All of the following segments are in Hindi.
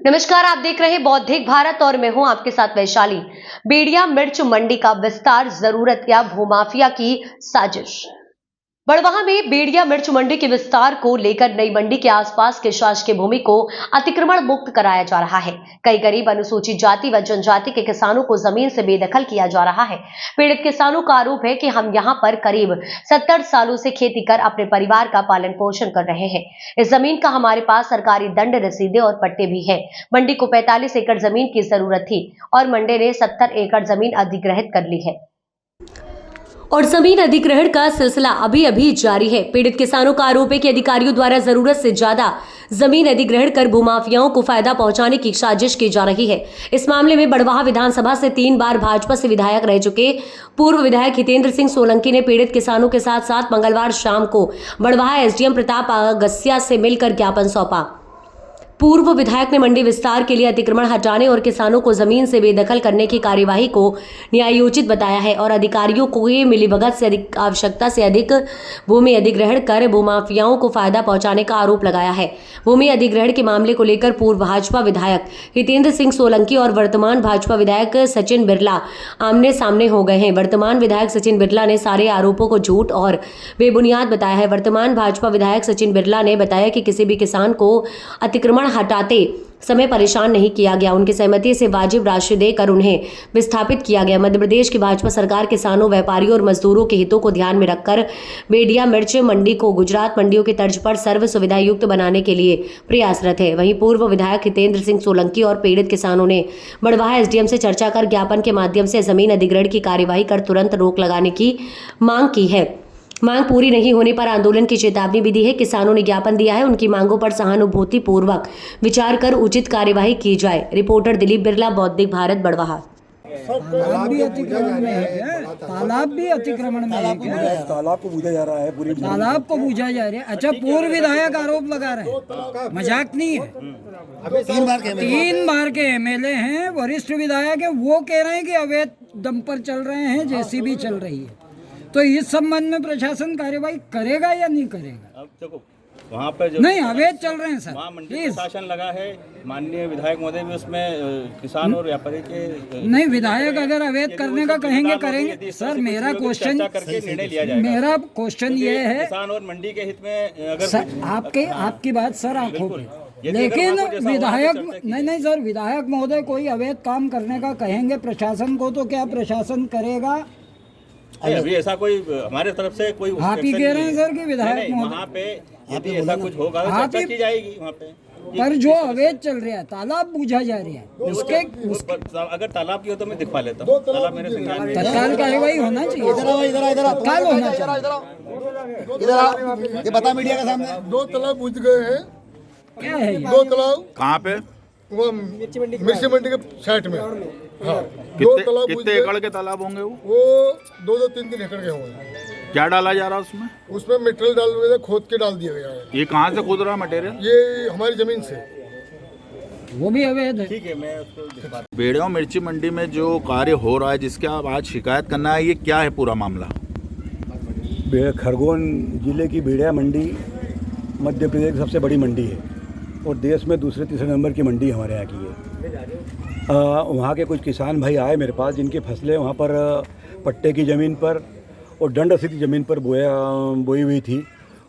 नमस्कार, आप देख रहे हैं बौद्धिक भारत और मैं हूं आपके साथ वैशाली। बेड़िया मिर्च मंडी का विस्तार, जरूरत या भूमाफिया की साजिश। बड़वाह में बेड़िया मिर्च मंडी के विस्तार को लेकर नई मंडी के आसपास के शासकीय भूमि को अतिक्रमण मुक्त कराया जा रहा है। कई गरीब अनुसूचित जाति व जनजाति के किसानों को जमीन से बेदखल किया जा रहा है। पीड़ित किसानों का आरोप है कि हम यहां पर करीब 70 सालों से खेती कर अपने परिवार का पालन पोषण कर रहे हैं। इस जमीन का हमारे पास सरकारी दंड रसीदें और पट्टे भी है। मंडी को 45 एकड़ जमीन की जरूरत थी और मंडी ने 70 एकड़ जमीन अधिग्रहित कर ली है और जमीन अधिग्रहण का सिलसिला अभी अभी जारी है। पीड़ित किसानों का आरोप है कि अधिकारियों द्वारा जरूरत से ज्यादा जमीन अधिग्रहण कर भूमाफियाओं को फायदा पहुंचाने की साजिश की जा रही है। इस मामले में बड़वाह विधानसभा से 3 बार भाजपा से विधायक रह चुके पूर्व विधायक हितेंद्र सिंह सोलंकी ने पीड़ित किसानों के साथ साथ मंगलवार शाम को बड़वाह एसडीएम प्रताप अगस्या से मिलकर ज्ञापन सौंपा। पूर्व विधायक ने मंडी विस्तार के लिए अतिक्रमण हटाने और किसानों को जमीन से बेदखल करने की कार्यवाही को न्यायोचित बताया है और अधिकारियों को ये मिलीभगत से आवश्यकता से अधिक भूमि अधिग्रहण कर भूमाफियाओं को फायदा पहुंचाने का आरोप लगाया है। भूमि अधिग्रहण के मामले को लेकर पूर्व भाजपा विधायक हितेंद्र सिंह सोलंकी और वर्तमान भाजपा विधायक सचिन बिरला आमने सामने हो गए हैं। वर्तमान विधायक सचिन बिरला ने सारे आरोपों को झूठ और बेबुनियाद बताया है। वर्तमान भाजपा विधायक सचिन बिरला ने बताया कि किसी भी किसान को अतिक्रमण हटाते समय परेशान नहीं किया गया। उनकी सहमति से वाजिब राशि देकर उन्हें विस्थापित किया गया। मध्य प्रदेश की भाजपा सरकार किसानों, व्यापारियों और मजदूरों के हितों को ध्यान में रखकर बेड़िया मिर्च मंडी को गुजरात मंडियों की तर्ज पर सर्व सुविधा युक्त बनाने के लिए प्रयासरत है। वहीं पूर्व विधायक हितेंद्र सिंह सोलंकी और पीड़ित किसानों ने बड़वाह एसडीएम से चर्चा कर ज्ञापन के माध्यम से जमीन अधिग्रहण की कार्यवाही कर तुरंत रोक लगाने की मांग की है। मांग पूरी नहीं होने पर आंदोलन की चेतावनी भी दी है। किसानों ने ज्ञापन दिया है, उनकी मांगों पर सहानुभूति पूर्वक विचार कर उचित कार्यवाही की जाए। रिपोर्टर दिलीप बिरला, बौद्धिक भारत, बड़वाह। तालाब भी अतिक्रमण में है, तालाब भी अतिक्रमण में है। तालाब को पूजा जा रहा है, पूरी तालाब को पूजा जा रहा है। अच्छा, पूर्व विधायक आरोप लगा रहे हैं, मजाक नहीं है। 3 बार के एमएलए हैं, वरिष्ठ विधायक है, वो कह रहे हैं कि अवैध दम पर चल रहे हैं, जेसीबी चल रही है। तो इस संबंध में प्रशासन कार्यवाही करेगा या नहीं करेगा? अब देखो वहाँ पर जो नहीं, अवैध चल रहे हैं सर, वहाँ मंडी प्रशासन लगा है। माननीय विधायक महोदय भी उसमें किसान और व्यापारी के नहीं, विधायक अगर अवैध करने का कहेंगे करेंगे। सर मेरा क्वेश्चन ये है, किसान और मंडी के हित में अगर सर आपकी बात सर आंखों पे, लेकिन विधायक नहीं सर, विधायक महोदय कोई अवैध काम करने का कहेंगे प्रशासन को, तो क्या प्रशासन करेगा? अभी ऐसा कोई हमारे तरफ से कोई आप ही कह रहे हैं सर कि विधायक वहाँ पे यदि ऐसा कुछ होगा तो चर्चा की जाएगी वहाँ पे। पर जो अवैध चल रहा है, तालाब पूजा जा रही है, उसके अगर तालाब की हो तो मैं दिखवा लेता हूँ। तालाब मेरे संज्ञान में तत्काल कार्यवाही होना चाहिए, तत्काल होना चाहिए। ये बता मीडिया के सामने 2 तालाब बुझ गए हैं। क्या है ये? 2 तालाब कहाँ पे? वो मिर्ची मंडी के साइड में। हाँ, 2 तालाब बुझ कितने गए। एकड़ के तालाब होंगे वो 2-2, 3-3 एकड़ के होंगे। क्या डाला जा रहा है उसमें? उसमें मटेरियल डाल दिया, खोद के डाल दिया गया है। ये कहाँ से खोद रहा है मटेरियल? ये हमारी जमीन से। वो भी अवैध है। ठीक है, मैं उसको बेड़िया मिर्ची मंडी में जो कार्य हो रहा है, जिसके आप आज शिकायत करना है, ये क्या है पूरा मामला? खरगोन जिले की बेड़िया मंडी मध्य प्रदेश की सबसे बड़ी मंडी है और देश में दूसरे तीसरे नंबर की मंडी हमारे यहाँ की है। वहाँ के कुछ किसान भाई आए मेरे पास, जिनकी फसलें वहाँ पर पट्टे की ज़मीन पर और दंड रसीद की ज़मीन पर बोई हुई थी।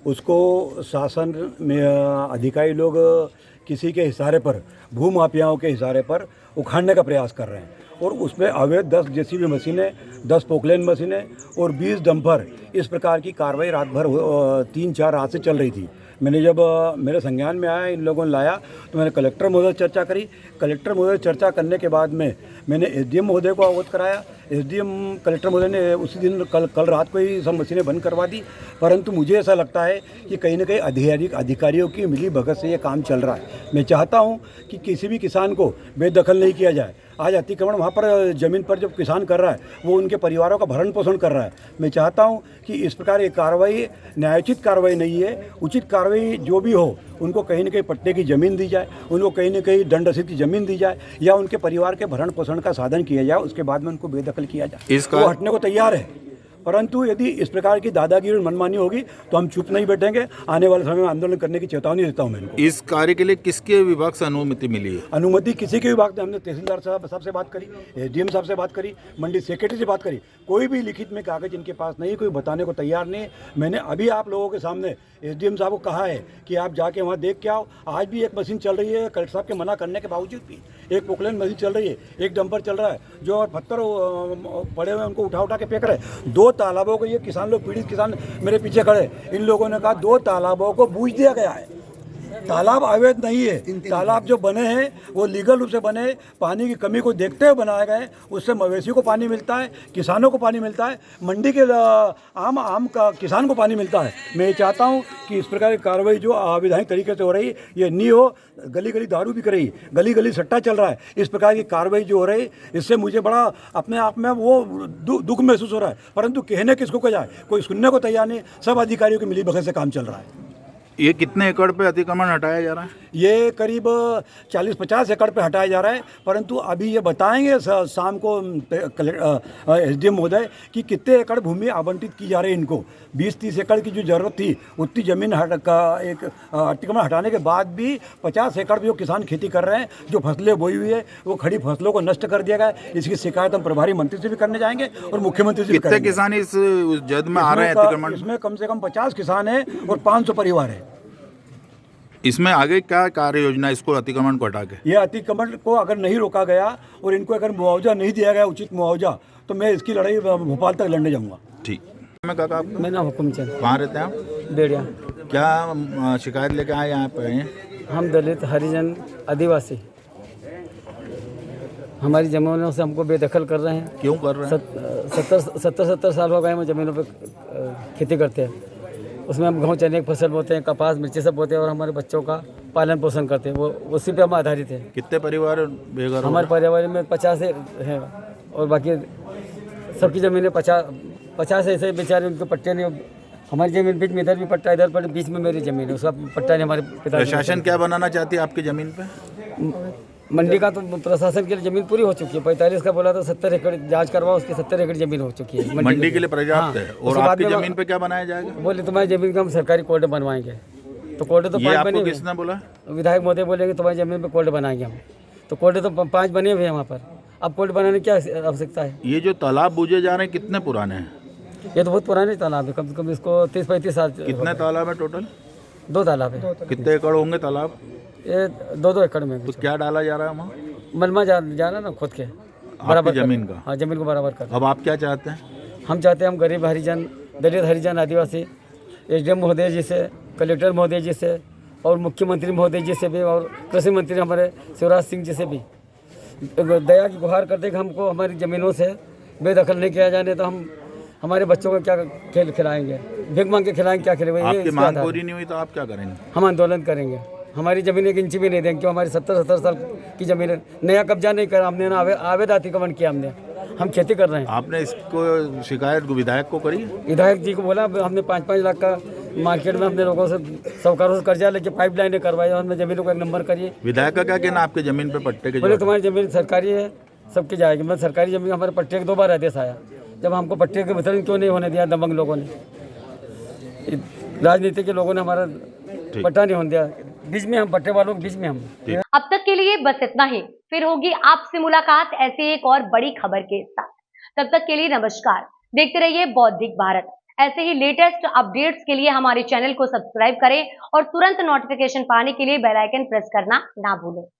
उसको शासन में अधिकारी लोग किसी के इशारे पर, भूमाफियाओं के इशारे पर उखाड़ने का प्रयास कर रहे हैं और उसमें अवैध 10 जेसीबी मशीनें, 10 पोकलेन मशीनें और 20 डंपर, इस प्रकार की कार्रवाई रात भर 3-4 रात से चल रही थी। मैंने जब मेरे संज्ञान में आया, इन लोगों ने लाया, तो मैंने कलेक्टर महोदय चर्चा करी। कलेक्टर महोदय चर्चा करने के बाद में मैंने एसडीएम महोदय को अवगत कराया। एसडीएम कलेक्टर महोदय ने उसी दिन कल रात को ही सब मशीनें बंद करवा दी। परंतु मुझे ऐसा लगता है कि कहीं ना कहीं अधिकारियों की मिली भगत से ये काम चल रहा है। मैं चाहता हूँ कि किसी भी किसान को बेदखल नहीं किया जाए। आज अतिक्रमण वहाँ पर ज़मीन पर जब किसान कर रहा है, वो उनके परिवारों का भरण पोषण कर रहा है। मैं चाहता हूँ कि इस प्रकार एक कार्रवाई न्यायोचित कार्रवाई नहीं है। उचित कार्रवाई जो भी हो, उनको कहीं न कहीं पट्टे की ज़मीन दी जाए, उनको कहीं न कहीं दंड रसीद की ज़मीन दी जाए या उनके परिवार के भरण पोषण का साधन किया जाए। उसके बाद में उनको बेदखल किया जाए। वो हटने को तैयार है, परंतु यदि इस प्रकार की दादागिरी और मनमानी होगी तो हम चुप नहीं बैठेंगे। आने वाले समय में आंदोलन करने की चेतावनी देता हूं मैं इनको। इस कार्य के लिए किसके विभाग से अनुमति मिली है? अनुमति किसी के विभाग से, हमने तहसीलदार साहब से बात करी, एसडीएम साहब से बात करी, मंडी सेक्रेटरी से बात करी, कोई भी लिखित में कागज इनके पास नहीं, कोई बताने को तैयार नहीं। मैंने अभी आप लोगों के सामने एसडीएम साहब को कहा है कि आप जाके वहाँ देख के आओ। आज भी एक मशीन चल रही है, कलेक्टर साहब के मना करने के बावजूद भी एक पोकलैंड मशीन चल रही है, एक डंपर चल रहा है, जो पत्थर पड़े हुए उनको उठा के फेंक रहे हैं। 2 तालाबों को, ये किसान लोग, पीड़ित किसान मेरे पीछे खड़े, इन लोगों ने कहा 2 तालाबों को बूझ दिया गया है। तालाब अवैध नहीं है, तालाब जो बने हैं वो लीगल रूप से बने, पानी की कमी को देखते हुए बनाए गए। उससे मवेशी को पानी मिलता है, किसानों को पानी मिलता है, मंडी के आम का किसान को पानी मिलता है। मैं ये चाहता हूँ कि इस प्रकार की कार्रवाई जो अवैधानिक तरीके से हो रही है ये नहीं हो। गली गली दारू बिक रही, गली गली सट्टा चल रहा है, इस प्रकार की कार्रवाई जो हो रही है इससे मुझे बड़ा अपने आप में वो दुख महसूस हो रहा है। परंतु कहने किसको को जाए, कोई सुनने को तैयार नहीं। सब अधिकारियों की मिलीभगत से काम चल रहा है। ये कितने एकड़ पे अतिक्रमण हटाया जा रहा है? ये करीब 40-50 एकड़ पे हटाया जा रहा है, परंतु अभी ये बताएंगे शाम को एसडीएम महोदय कि कितने एकड़ भूमि आवंटित की जा रही है इनको। 20-30 एकड़ की जो जरूरत थी उतनी जमीन एक अतिक्रमण हटाने के बाद भी 50 एकड़ जो किसान खेती कर रहे हैं, जो फसलें बोई हुई है वो खड़ी फसलों को नष्ट कर दिया गया है। इसकी शिकायत हम प्रभारी मंत्री से भी करने जाएंगे और मुख्यमंत्री से भी कितने करेंगे। किसान इस जद में आ रहे हैं अतिक्रमण? इसमें कम से कम 50 किसान हैं और 500 परिवार है। इसमें आगे क्या कार्य योजना इसको अतिक्रमण को हटा के? ये अतिक्रमण को अगर नहीं रोका गया और इनको अगर मुआवजा नहीं दिया गया, उचित मुआवजा, तो मैं इसकी लड़ाई भोपाल तक लड़ने जाऊंगा। ठीक। मैं काका आपका? मेरा नाम हुकुमचंद। कहाँ रहते हैं आप? बेड़िया। क्या शिकायत लेके आए यहाँ पे? हम दलित, हरिजन, आदिवासी, हमारी जमीनों से हमको बेदखल कर रहे हैं। क्यों कर रहे हैं? 70 साल हो गए हम जमीनों पे खेती करते हैं। उसमें हम गेहूँ चने की फसल बोते हैं, कपास मिर्ची सब बोते हैं और हमारे बच्चों का पालन पोषण करते हैं। वो उसी पे हम आधारित हैं। कितने परिवार बेघर? हमारे परिवार में 50 हैं और बाकी सबकी ज़मीनें 50 ऐसे बेचारे, उनके पट्टे नहीं। हमारी ज़मीन बीच में, इधर भी पट्टा, इधर पर बीच में मेरी ज़मीन है, उसका पट्टा नहीं। हमारे पिता प्रशासन क्या बनाना चाहती है आपकी ज़मीन पे? मंडी का तो प्रशासन के लिए ज़मीन पूरी हो चुकी है। 45 का बोला तो 70 एकड़ जांच करवाओ, उसकी 70 एकड़ ज़मीन हो चुकी है मंडी के लिए पर्याप्त है। और आपकी ज़मीन पे क्या बनाया जाएगा? बोले तुम्हारी ज़मीन का हम सरकारी कोर्ट बनवाएंगे। तो कोर्ट तो 5 बने। किसने बोला? विधायक महोदय बोलेंगे तुम्हारी ज़मीन पे कोर्ट बनाएंगे हम। तो कोर्ट तो 5 बने हुए हैं वहाँ पर। अब कोर्ट बनाने की क्या आवश्यकता है? ये जो तालाब बूझे जा रहे हैं कितने पुराने हैं? ये तो बहुत पुराने तालाब है, कम से कम इसको 30-35 साल। कितने तालाब है टोटल? 2 तालाब है। कितने एकड़ होंगे तालाब? ये 2-2 एकड़ में। तो क्या डाला जा रहा है वहाँ? मलमा जाना ना खुद के बराबर जमीन का। हाँ, जमीन को बराबर कर। अब आप क्या चाहते हैं? हम चाहते हैं हम गरीब हरिजन, दलित हरिजन, आदिवासी एसडीएम महोदय जी से, कलेक्टर महोदय जी से और मुख्यमंत्री महोदय जी से भी और कृषि मंत्री हमारे शिवराज सिंह जी से भी दया की गुहार करते कि हमको हमारी ज़मीनों से बेदखल नहीं किया जाने। तो हम हमारे बच्चों को क्या खेल खिलाएंगे, भीख मांग के खिलाएंगे, क्या खिलाएंगे? आपकी मांग पूरी नहीं हुई तो आप क्या करेंगे? हम आंदोलन करेंगे। हमारी ज़मीन 1 इंच भी नहीं देंगे, क्यों? हमारी 70 साल की ज़मीन है। नया कब्जा नहीं करा हमने, ना अवैध अतिक्रमण किया हमने। हम खेती कर रहे हैं। आपने इसको शिकायत विधायक को करी? विधायक जी को बोला, हमने 5-5 लाख का मार्केट में अपने लोगों से, साहूकारों से कर्जा लेके पाइपलाइनें करवाई और हमने ज़मीनों को 1 नंबर करिए। विधायक का क्या कहना आपके ज़मीन पे पट्टे के? बोले तुम्हारी ज़मीन सरकारी है, सबकी जाएगी। मैं सरकारी ज़मीन, हमारे पट्टे के 2 बार आदेश आया, जब हमको पट्टे के वितरण क्यों नहीं होने दिया दबंग लोगों ने, राजनीति के लोगों ने हमारा पट्टा नहीं होने दिया। बीच में हम, पट्टे वालों के बीच में हम। अब तक के लिए बस इतना ही, फिर होगी आपसे मुलाकात ऐसी एक और बड़ी खबर के साथ। तब तक के लिए नमस्कार। देखते रहिए बौद्धिक भारत। ऐसे ही लेटेस्ट अपडेट्स के लिए हमारे चैनल को सब्सक्राइब करें और तुरंत नोटिफिकेशन पाने के लिए बेल आइकन प्रेस करना ना भूलें।